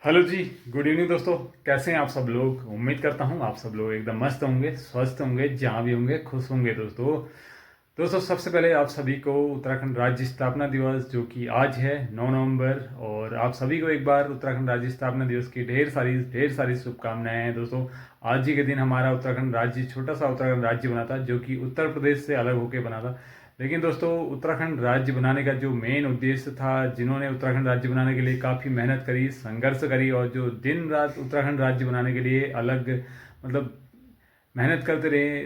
Hello जी। Good evening दोस्तों। कैसे हैं आप सब लोग? उम्मीद करता हूं आप सब लोग एकदम मस्त होंगे, स्वस्थ होंगे, जहां भी होंगे खुश होंगे। दोस्तों सबसे पहले आप सभी को उत्तराखंड राज्य स्थापना दिवस जो कि आज है 9 नवंबर, और आप सभी को एक बार उत्तराखंड राज्य स्थापना दिवस की ढेर सारी शुभकामनाएं हैं। दोस्तों आज ही के दिन हमारा उत्तराखंड राज्य छोटा सा उत्तराखंड राज्य बना था, जो कि उत्तर प्रदेश से अलग होकर बना था। लेकिन दोस्तों उत्तराखंड राज्य बनाने का जो मेन उद्देश्य था, जिन्होंने उत्तराखंड राज्य बनाने के लिए काफ़ी मेहनत करी, संघर्ष करी, और जो दिन रात उत्तराखंड राज्य बनाने के लिए अलग मतलब मेहनत करते रहे,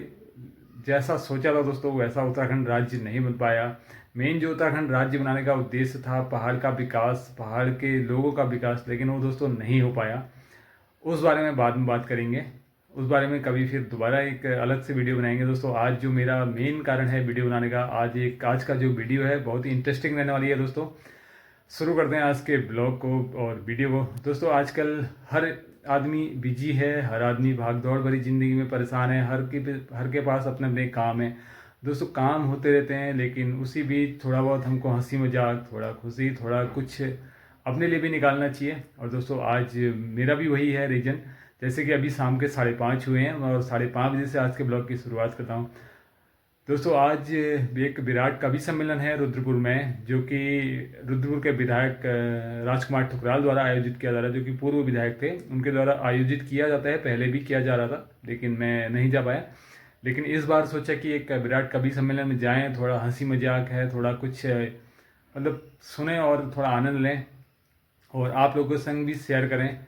जैसा सोचा था दोस्तों वैसा उत्तराखंड राज्य नहीं बन पाया। मेन जो उत्तराखंड राज्य बनाने का उद्देश्य था, पहाड़ का विकास, पहाड़ के लोगों का विकास, लेकिन वो दोस्तों नहीं हो पाया। उस बारे में बाद में बात करेंगे, उस बारे में कभी फिर दोबारा एक अलग से वीडियो बनाएंगे। दोस्तों आज जो मेरा मेन कारण है वीडियो बनाने का, आज का जो वीडियो है बहुत ही इंटरेस्टिंग रहने वाली है। दोस्तों शुरू करते हैं आज के ब्लॉग को और वीडियो को। दोस्तों आजकल हर आदमी बिजी है, हर आदमी भाग दौड़ भरी ज़िंदगी में परेशान है, हर के पास अपने अपने काम है। दोस्तों काम होते रहते हैं, लेकिन उसी बीच थोड़ा बहुत हमको हंसी मजाक, थोड़ा खुशी, थोड़ा कुछ अपने लिए भी निकालना चाहिए। और दोस्तों आज मेरा भी वही है रीज़न। जैसे कि अभी शाम के 5:30 हुए हैं और 5:30 बजे से आज के ब्लॉग की शुरुआत करता हूँ। दोस्तों आज एक विराट कवि सम्मेलन है रुद्रपुर में, जो कि रुद्रपुर के विधायक राजकुमार ठुकराल द्वारा आयोजित किया जा रहा है, जो कि पूर्व विधायक थे, उनके द्वारा आयोजित किया जाता है। पहले भी किया जा रहा था लेकिन मैं नहीं जा पाया। लेकिन इस बार सोचा कि एक विराट कवि सम्मेलन में जाएँ, थोड़ा हंसी मजाक है, थोड़ा कुछ मतलब सुने और थोड़ा आनंद लें और आप लोगों के संग भी शेयर करें।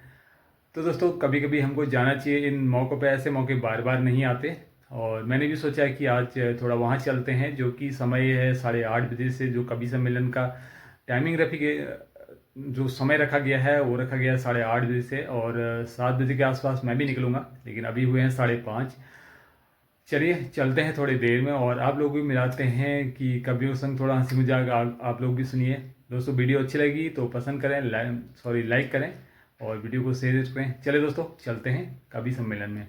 तो दोस्तों कभी कभी हमको जाना चाहिए इन मौक़ों पे, ऐसे मौके बार बार नहीं आते। और मैंने भी सोचा है कि आज थोड़ा वहाँ चलते हैं, जो कि समय है 8:30 बजे से। जो कवि सम्मेलन का टाइमिंग जो समय रखा गया है वो रखा गया है 8:30 बजे से, और 7 बजे के आसपास मैं भी निकलूँगा, लेकिन अभी हुए हैं 5:30। चलिए चलते हैं थोड़ी देर में और आप लोग भी मिलाते हैं कि कवियों संग थोड़ा हंसी मजाक आप लोग भी सुनिए। दोस्तों वीडियो अच्छी लगी तो पसंद करें, लाइक करें और वीडियो को शेयर करें। चले दोस्तों चलते हैं कवि सम्मेलन में।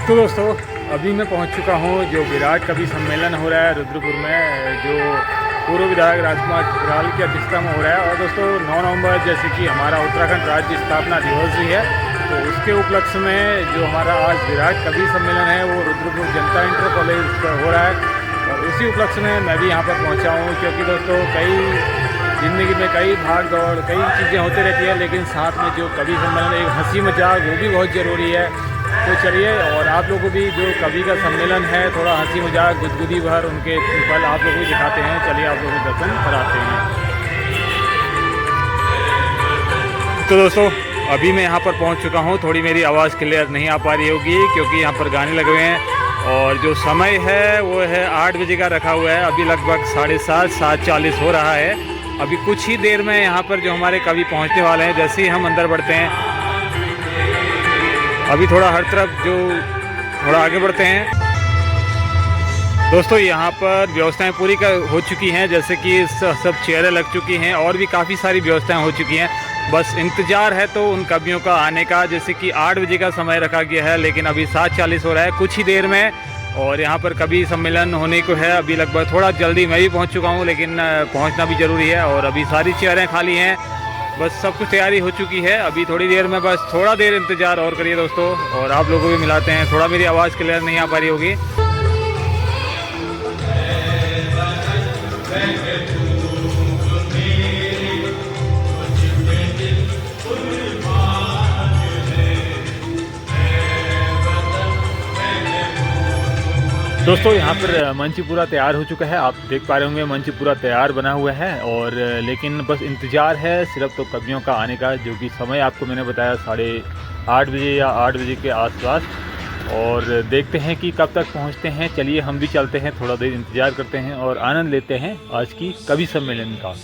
तो दोस्तों अभी मैं पहुंच चुका हूं जो विराट कवि सम्मेलन हो रहा है रुद्रपुर में, जो पूर्व विधायक राजकुमार ठुकराल की अध्यक्षता में हो रहा है। और दोस्तों 9 नवंबर जैसे कि हमारा उत्तराखंड राज्य स्थापना दिवस भी है, तो उसके उपलक्ष्य में जो हमारा आज विराट कवि सम्मेलन है वो रुद्रपुर जनता इंटर कॉलेज पर हो रहा है। और उसी उपलक्ष्य में मैं भी यहाँ पर पहुँचा हूँ, क्योंकि दोस्तों ज़िंदगी में कई भाग दौड़, कई चीज़ें होती रहती है, लेकिन साथ में जो कवि सम्मेलन, एक हंसी मजाक, वो भी बहुत ज़रूरी है। तो चलिए, और आप लोगों को भी जो कवि का सम्मेलन है थोड़ा हंसी मजाक, गुदगुदी भर उनके पल आप लोगों को दिखाते हैं। चलिए आप लोगों को दर्शन कराते हैं। तो दोस्तों अभी मैं यहाँ पर पहुँच चुका हूँ। थोड़ी मेरी आवाज़ क्लियर नहीं आ पा रही होगी क्योंकि यहाँ पर गाने लगे हुए हैं, और जो समय है वो है 8 बजे का रखा हुआ है। अभी लगभग 7:30 हो रहा है। अभी कुछ ही देर में यहाँ पर जो हमारे कवि पहुँचने वाले हैं, जैसे ही हम अंदर बढ़ते हैं, अभी थोड़ा हर तरफ जो थोड़ा आगे बढ़ते हैं। दोस्तों यहाँ पर व्यवस्थाएं पूरी हो चुकी हैं, जैसे कि सब चेयरें लग चुकी हैं और भी काफ़ी सारी व्यवस्थाएं हो चुकी हैं। बस इंतज़ार है तो उन कवियों का आने का। जैसे कि 8 बजे का समय रखा गया है, लेकिन अभी 7:40 हो रहा है, कुछ ही देर में। और यहाँ पर कवि सम्मेलन होने को है। अभी लगभग थोड़ा जल्दी मैं भी पहुँच चुका हूँ, लेकिन पहुँचना भी ज़रूरी है। और अभी सारी चेयरें खाली हैं, बस सब कुछ तैयारी हो चुकी है। अभी थोड़ी देर में, बस थोड़ा देर इंतज़ार और करिए दोस्तों, और आप लोगों को भी मिलाते हैं। थोड़ा मेरी आवाज़ क्लियर नहीं आ पा रही होगी। दोस्तों यहाँ पर मंच पूरा तैयार हो चुका है, आप देख पा रहे होंगे मंच पूरा तैयार बना हुआ है। और लेकिन बस इंतज़ार है सिर्फ तो कवियों का आने का, जो कि समय आपको मैंने बताया 8:30 बजे या 8 बजे के आसपास। और देखते हैं कि कब तक पहुँचते हैं। चलिए हम भी चलते हैं, थोड़ा देर इंतज़ार करते हैं और आनंद लेते हैं आज की कवि सम्मेलन का।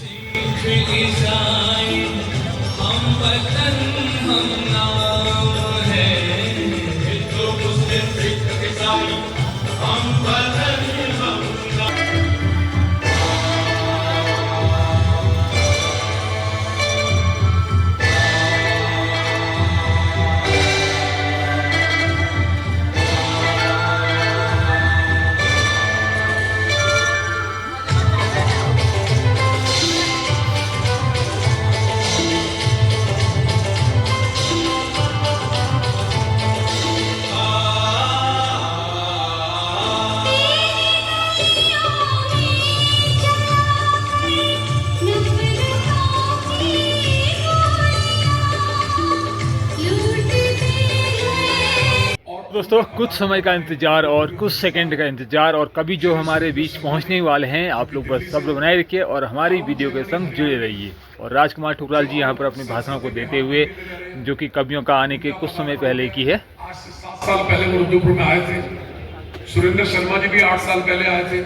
दोस्तों कुछ समय का इंतजार और कुछ सेकंड का इंतजार और कभी जो हमारे बीच पहुंचने वाले हैं, आप लोग बस सब्र बनाए रखिए और हमारी वीडियो के संग जुड़े रहिए। और राजकुमार ठुकराल जी यहाँ पर अपनी भाषणों को देते हुए, जो कि कवियों का आने के कुछ समय पहले की है। 8 से 7 साल पहले वो रुद्रपुर में आए थे। सुरेंद्र शर्मा जी भी 8 साल पहले आए थे।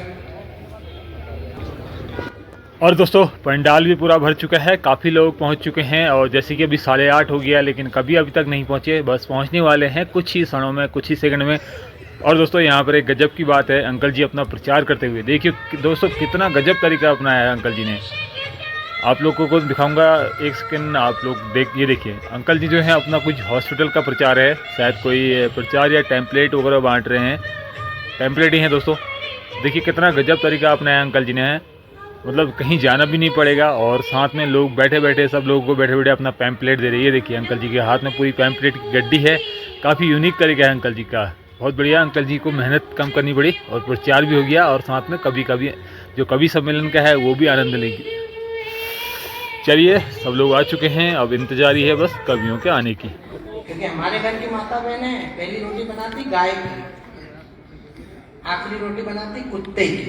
और दोस्तों पंडाल भी पूरा भर चुका है, काफ़ी लोग पहुंच चुके हैं और जैसे कि अभी 8:30 हो गया, लेकिन कभी अभी तक नहीं पहुंचे, बस पहुंचने वाले हैं कुछ ही क्षणों में, कुछ ही सेकंड में। और दोस्तों यहाँ पर एक गजब की बात है, अंकल जी अपना प्रचार करते हुए देखिए दोस्तों कितना गजब तरीका अपनाया है अंकल जी ने। आप लोगों को दिखाऊंगा एक सेकंड, आप लोग ये देखिए अंकल जी जो है अपना कुछ हॉस्पिटल का प्रचार है, शायद कोई प्रचार या टेम्पलेट वगैरह बांट रहे हैं, टेम्पलेट ही हैं दोस्तों। देखिए कितना गजब तरीका अपनाया अंकल जी ने है, मतलब कहीं जाना भी नहीं पड़ेगा और साथ में लोग बैठे बैठे, सब लोगों को बैठे बैठे अपना पैम्पलेट दे रही है। देखिए अंकल जी के हाथ में पूरी पैम्पलेट की गड्डी है, काफ़ी यूनिक तरीका है अंकल जी का, बहुत बढ़िया। अंकल जी को मेहनत कम करनी पड़ी और प्रचार भी हो गया और साथ में कभी कभी जो कवि सम्मेलन का है वो भी आनंद लेगी। चलिए सब लोग आ चुके हैं, अब इंतजार ही है बस कवियों के आने की। क्योंकि हमारे घर की माता बहनें पहली रोटी बनाती गाय की, आखिरी रोटी बनाती कुत्ते की।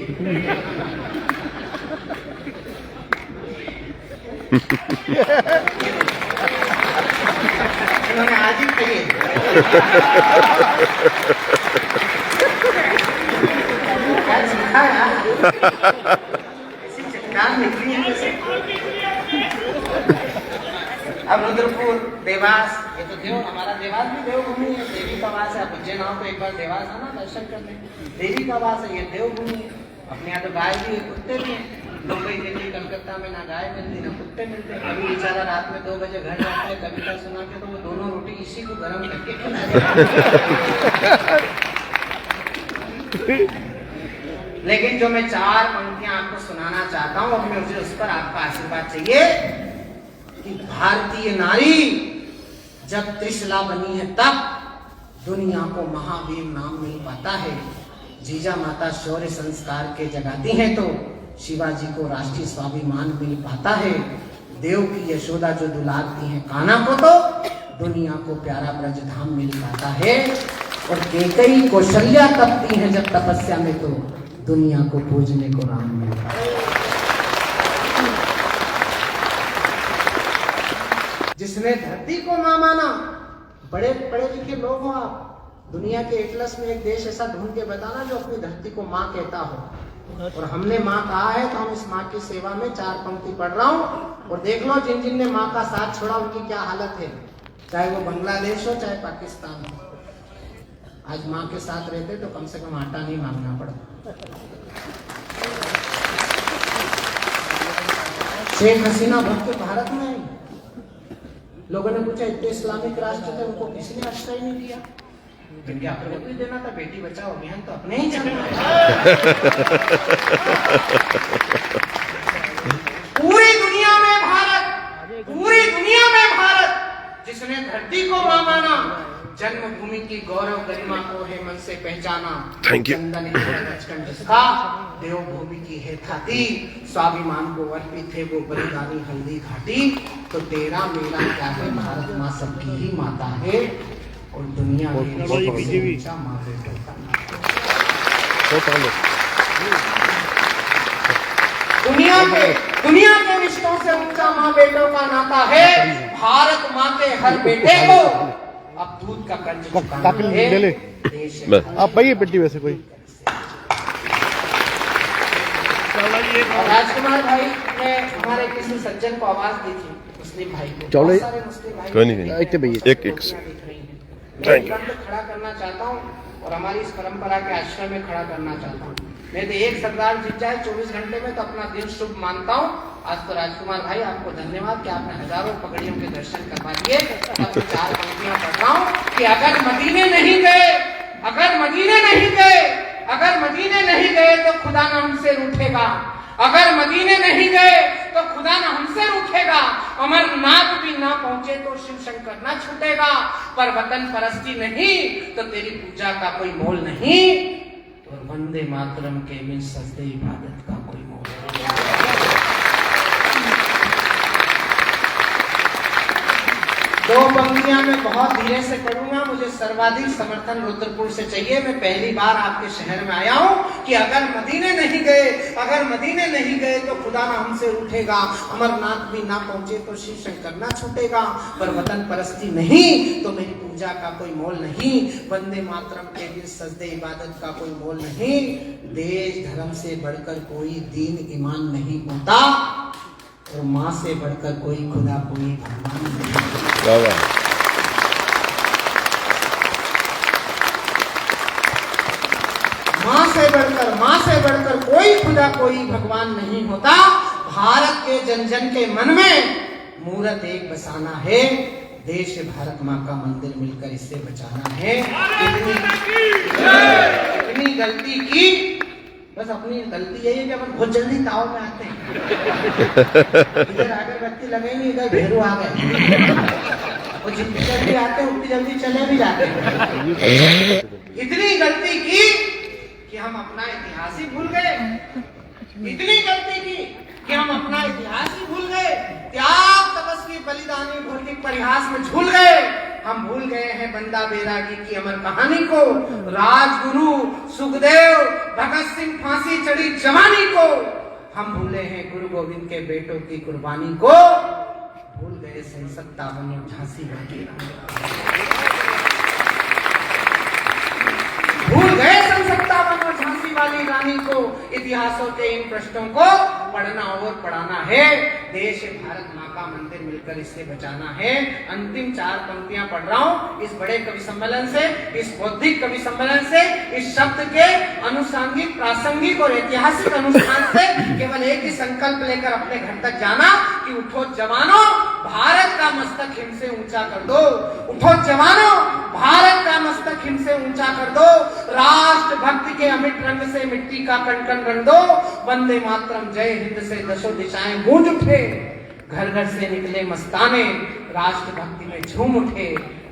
उन्होंने आज ही कही ऐसी चट्टान निकली है जैसे। अब रुद्रपुर, देवास, ये तो देव, हमारा देवास भी देवभूमि है, देवी का वास है। आप उज्जैन आओ तो एक बार देवास आना, दर्शन करने, देवी का वास है, ये देवभूमि है। अपने यहाँ तो गाय भी है, कुत्ते भी हैं। मुंबई, दिल्ली, कलकत्ता में ना गाय मिलती ना कुत्ते मिलते। अभी बेचारा रात में 2 बजे घर जाता है, कविता सुना के, तो वो दोनों रोटी इसी को गर्म करके लेकिन जो मैं 4 पंक्तियां आपको सुनाना चाहता हूँ, अब मुझे उस पर आपका आशीर्वाद चाहिए कि भारतीय नारी जब त्रिशला बनी है तब दुनिया को महावीर नाम मिल पाता है। जीजा माता शौर्य संस्कार के जगाती हैं तो शिवाजी को राष्ट्रीय स्वाभिमान मिल पाता है। देव की यशोदा जो दुलारती हैं कान्हा को तो दुनिया को प्यारा ब्रजधाम मिल पाता है। और कैकेयी कौशल्या तपती हैं जब तपस्या में तो दुनिया को पूजने को राम मिल पाता है। जिसने धरती को मां माना, बड़े पढ़े लिखे लोग हो आप, दुनिया के एटलस में एक देश ऐसा ढूंढ के बताना जो अपनी धरती को मां कहता हो। और हमने माँ कहा है तो हम इस माँ की सेवा में 4 पंक्ति पढ़ रहा हूँ। और देख लो जिन जिन ने माँ का साथ छोड़ा उनकी क्या हालत है, चाहे वो बांग्लादेश हो चाहे पाकिस्तान हो। आज माँ के साथ रहते तो कम से कम आटा नहीं मांगना पड़ता। शेख हसीना भक्त भारत में आई, लोगों ने पूछा इतने इस्लामिक राष्ट्र थे, उनको किसी ने आश्रय नहीं दिया। क्योंकि अपने को ही देना था, बेटी बचाओ अभियान तो अपने ही चलना है। पूरी दुनिया में भारत, पूरी दुनिया में भारत, जिसने धरती को मां माना, जन्मभूमि की गौरव गरिमा को है मन से पहचाना। Thank you. चंदन बचपन जिसका देवभूमि की है थाती, स्वाभिमान को अर्पित है वो बलिदानी हल्दी घाटी। तो तेरा मेरा क्या है, भारत माँ सबकी ही माता है और दुनिया में ऊंचा माँ बेटों का दुनिया के रिश्तों से ऊंचा माँ बेटों का नाता है। भारत माँ के हर बेटे को अब दूध का कर्ज चुकाना है। आप पाइए पेटी वैसे कोई राजकुमार भाई ने हमारे किसी सज्जन को आवाज दी थी, मुस्लिम भाई को, बहुत सारे मुस्लिम भाई कोई नहीं, एक खड़ा करना चाहता हूँ और हमारी इस परंपरा के आश्रय में खड़ा करना चाहता हूँ। मैं तो एक सरदार जीत जाए 24 घंटे में तो अपना दिन शुभ मानता हूँ। आज तो राजकुमार भाई आपको धन्यवाद कि आपने हजारों पगड़ियों के दर्शन करवा दिए। अब 4 पंक्तियां पढ़ रहा हूँ कि अगर मदीने नहीं गए, अगर मदीने नहीं गए, अगर मदीने नहीं गए तो खुदा न हमसे रूठेगा। अगर मदीने नहीं गए तो खुदा न हमसे रूठेगा। अमरनाथ भी ना पहुंचे तो शिव शंकर ना छूटेगा। पर वतन परस्ती नहीं तो तेरी पूजा का कोई मोल नहीं। और वंदे मातरम के बिन सजदे इबादत का कोई मोल नहीं। दो पंक्तियां मैं बहुत धीरे से पढ़ूंगा, मुझे सर्वाधिक समर्थन रुद्रपुर से चाहिए। मैं पहली बार आपके शहर में आया हूं कि अगर मदीने नहीं गए तो खुदा ना हमसे उठेगा, अमरनाथ भी ना पहुंचे तो शिव शंकर ना छूटेगा, पर वतन परस्ती नहीं तो मेरी पूजा का कोई मोल नहीं, वंदे मातरम के लिए सजदे इबादत का कोई मोल नहीं, देश धर्म से बढ़कर कोई दीन ईमान नहीं होता, और माँ से बढ़कर कोई खुदा कोई भगवान नहीं। माँ से बढ़कर कोई खुदा कोई भगवान नहीं होता। भारत के जन जन के मन में मूरत एक बसाना है, देश भारत माँ का मंदिर मिलकर इसे बचाना है। इतनी गलती की, बस अपनी गलती यही है कि अपन बहुत जल्दी ताव में आते हैं। इधर आगे व्यक्ति लगे नहीं, इधर भेरू आ गए, वो जितनी जल्दी आते हैं उतनी जल्दी चले भी जाते हैं। इतनी गलती की कि हम अपना इतिहास ही भूल गए, इतनी गलती की कि हम अपना इतिहास ही भूल गए, त्याग तपस्वी बलिदानी भौतिक परिहास में झूल गए। हम भूल गए हैं बंदा बैरागी की अमर कहानी को, राजगुरु सुखदेव भगत सिंह फांसी चढ़ी जवानी को, हम भूले हैं गुरु गोविंद के बेटों की कुर्बानी को, भूल गए संसद तावन और झांसी की, भूल गए संसद तावन और झांसी वाली रानी को। इतिहासों के इन प्रश्नों को पढ़ना और पढ़ाना है, देश भारत माँ का मंदिर मिलकर इससे बचाना है। अंतिम 4 पंक्तियां पढ़ रहा हूँ इस बड़े कवि सम्मेलन से, इस बौद्धिक कवि सम्मेलन से, इस शब्द के अनुसांगिक प्रासंगिक और ऐतिहासिक अनुष्ठान से केवल एक ही संकल्प लेकर अपने घर तक जाना कि उठो जवानों, भारत का मस्तक हिम से ऊंचा कर दो, उठो जवानों, भारत का मस्तक हिम से ऊंचा कर दो, राष्ट्र भक्ति के अमिट रंग से मिट्टी का कण कण रंग दो, वंदे मातरम जय हिंद से दशों दिशाएं गूंज उठे, घर घर से निकले मस्ताने, राष्ट्र भक्ति में झूम उठे,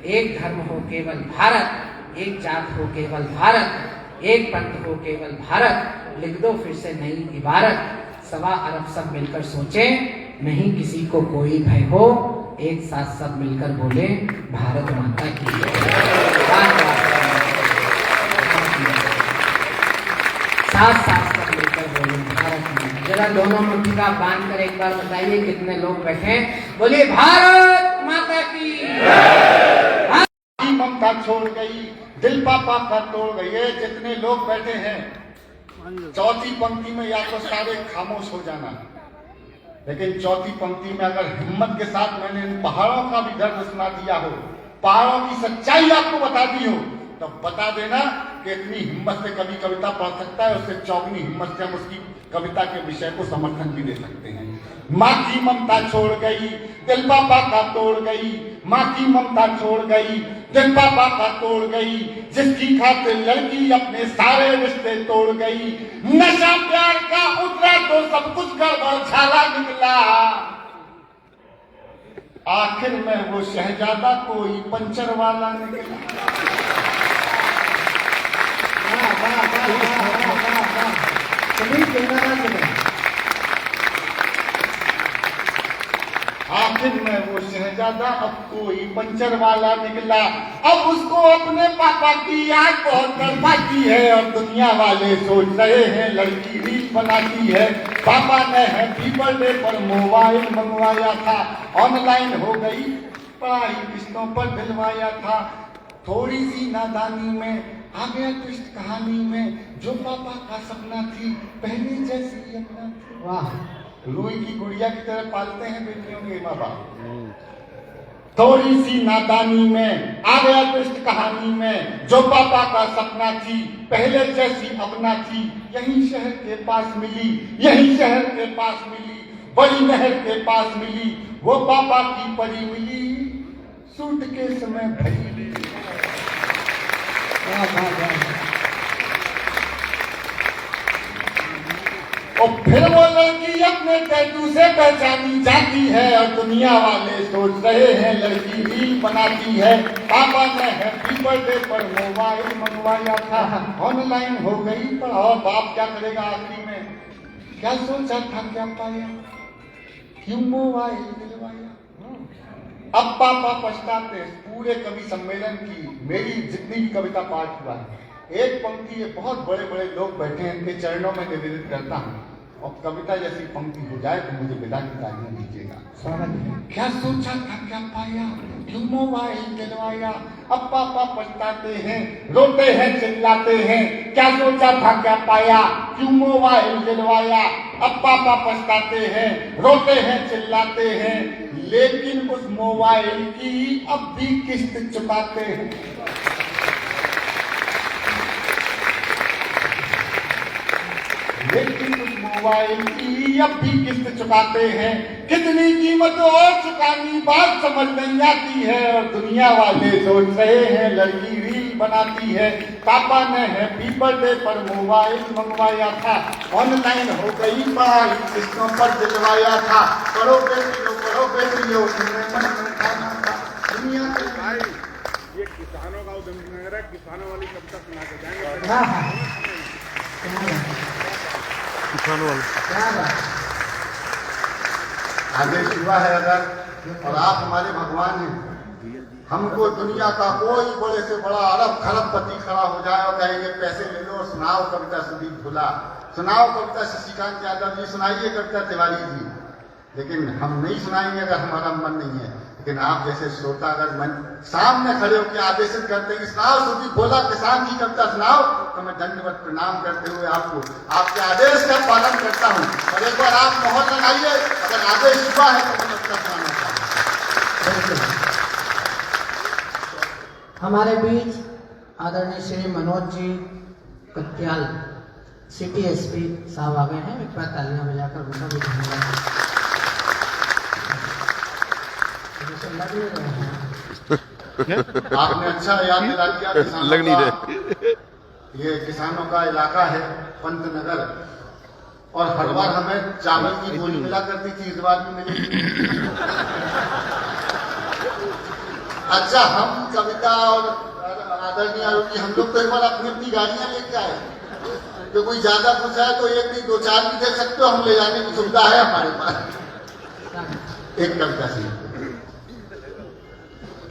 एक धर्म हो केवल भारत, एक जात हो केवल भारत, एक पंथ हो केवल भारत, लिख दो फिर से नई इबारत, 1.25 अरब सब मिलकर सोचे, नहीं किसी को कोई भय हो, एक साथ सब मिलकर बोले भारत माता की साथ सब मिलकर बोले भारत माता। जरा दोनों मुट्ठी का बांध कर एक बार बताइए कितने लोग बैठे हैं, बोलिए भारत माता की। ममता छोड़ गई, दिल पापा का तोड़ गई है। जितने लोग बैठे हैं चौथी पंक्ति में या तो सारे खामोश हो जाना, लेकिन चौथी पंक्ति में अगर हिम्मत के साथ मैंने इन पहाड़ों का भी दर्द सुना दिया हो, पहाड़ों की सच्चाई आपको बता दी हो, तो बता देना कि इतनी हिम्मत से कभी कविता पढ़ सकता है, उससे चौगुनी हिम्मत से हम उसकी कविता के विषय को समर्थन भी दे सकते हैं। माँ की ममता छोड़ गई, दिल पापा का तोड़ गई, माँ की ममता छोड़ गई, दिल पापा का तोड़ गई, जिसकी खातिर लड़की अपने सारे रिश्ते तोड़ गई, नशा प्यार का उतरा तो सब कुछ गड़बड़ झाला निकला, आखिर में वो शहजादा कोई पंचर वाला निकला। आखिर में वो शहजादा अब कोई पंचर वाला निकला, अब उसको अपने पापा की याद बहुत तड़पाती है, और दुनिया वाले सोच रहे हैं लड़की रील बनाती है। पापा ने हैप्पी बर्थडे पर मोबाइल मंगवाया था, ऑनलाइन हो गई पढ़ाई किस्तों पर दिलवाया था, थोड़ी सी नादानी में आ गया ट्विस्ट कहानी में, जो पापा का सपना थी पहले जैसी अपना थी। वाह, लोई की गुड़िया की तरह पालते हैं बेटियों के माँ बाप। थोड़ी सी नादानी में आ गया ट्विस्ट कहानी में, जो पापा का सपना थी पहले जैसी अपना थी, यही शहर के पास मिली, यही शहर के पास मिली, बड़ी नहर के पास मिली, वो पापा की परी मिली, सूटकेस में भरी। और फिर वो लड़की अपने टैटू से पहचानी जाती है, और दुनिया वाले सोच रहे हैं लड़की रील बनाती है। पापा ने हैप्पी बर्थडे पर मोबाइल मंगवाया था, ऑनलाइन हो गई पर, और बाप क्या करेगा आखिरी में, क्या सोचा था क्या पाया, क्यों मोबाइल दिलवाया। अब पापा पछताते। पूरे कवि सम्मेलन की मेरी जितनी भी कविता पाठ हुआ है, एक पंक्ति, ये बहुत बड़े बड़े लोग बैठे हैं, इनके चरणों में निवेदित करता हूँ, और कविता जैसी पंक्ति हो जाए तो मुझे विदा की तालियां दीजिएगा। क्या सोचा था क्या पाया, क्यों मोबाइल दिलवाया, अब पापा पछताते हैं, रोते हैं चिल्लाते हैं। क्या सोचा था क्या पाया, क्यों मोबाइल दिलवाया, अब पापा पछताते हैं, रोते हैं चिल्लाते हैं, लेकिन उस मोबाइल की अब भी किस्त चुकाते हैं। लेकिन उस मोबाइल की अब भी किस्त चुकाते हैं। कितनी कीमत और चुकानी बात समझ नहीं आती है, और दुनिया वाले सोच रहे हैं लड़की रील बनाती है। पापा ने हैप्पी बर्थडे पर मोबाइल मंगवाया था, ऑनलाइन हो गई पढ़ाई, किस्तों पर दिलवाया था। पढ़ो बेटी लो, तुम्हें मन में खाना था। दुनिया के भाई, ये किसानों का उद्यम है, किसानों वाली कविता सुना के जाएंगे। किसान वाला आदेश हुआ है अगर, और आप हमारे भगवान हैं, हमको दुनिया का कोई बड़े से बड़ा अरब खरबपति खड़ा हो जाए और कहेंगे पैसे ले लो और सुनाओ कविता सुदीप झूला, सुनाओ कविता शशिकांत यादव जी, सुनाइए कविता तिवारी जी, लेकिन हम नहीं सुनाएंगे अगर हमारा मन नहीं है। लेकिन आप जैसे श्रोता अगर मन सामने खड़े होकर आदेशित करते हैं कि सुनाओ सुदीप भोला किसान की कविता सुनाओ, तो मैं दंडवत प्रणाम करते हुए आपको आपके आदेश का पालन करता हूँ। और एक बार आप मोहर लगाइए, अगर आदेश हुआ है तो मैं कविता सुनाना चाहूँ। हमारे बीच आदरणीय श्री मनोज जी कत्याल सिटी एसपी साहब आ गए हैं। एक बार तालियां बजाकर उनका भी धन्यवाद। आपने अच्छा याद दिला दिया, लग नहीं रहे। ये किसानों का इलाका है पंतनगर, और हर बार हमें चावल की गोली मिला करती थी, इस बार भी मिलेगी। अच्छा, हम कविता और आदरणीय आरोपी हम लोग तो एक बार अपनी अपनी गाड़ियां लेके आए, तो कोई ज्यादा कुछ है तो एक नहीं 2-4 भी दे सकते हो, हम ले जाने की सुविधा है हमारे पास। एक कविता सी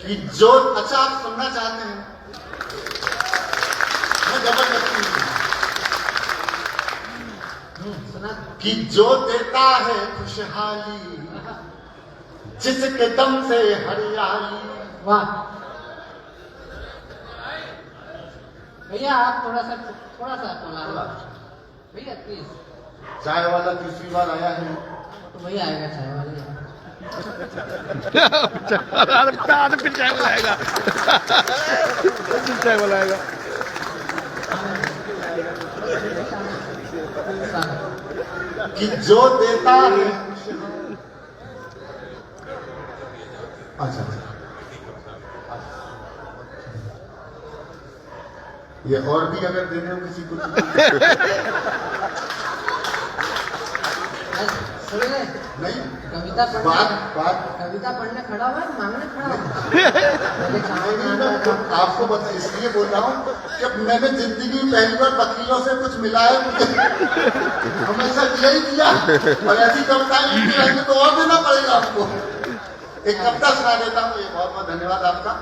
कि जो, अच्छा आप सुनना चाहते हैं, मैं जबरदस्ती कि जो देता है खुशहाली, जिसके दम से हरियाली। वाह भैया, आप थोड़ा सा बोला भैया प्लीज। चाय वाला तीसरी बार आया है, तो भैया आएगा चाय वाले। फिर चाय वाला आएगा, चाय वाला आएगा। कि जो देता है, अच्छा ये और भी अगर देने हो किसी को नहीं, कविता कविता पढ़ने खड़ा हुआ है, मांगने खड़ा हुआ। आपको बता इसलिए बोल रहा हूँ कि मैंने जिंदगी में पहली बार वकीलों से कुछ मिला है, मुझे हमेशा दिया ही दिया, और ऐसी कविताएं लिखते रहेंगे तो और देना पड़ेगा आपको। एक कविता सुना देता हूँ, ये बहुत बहुत धन्यवाद आपका।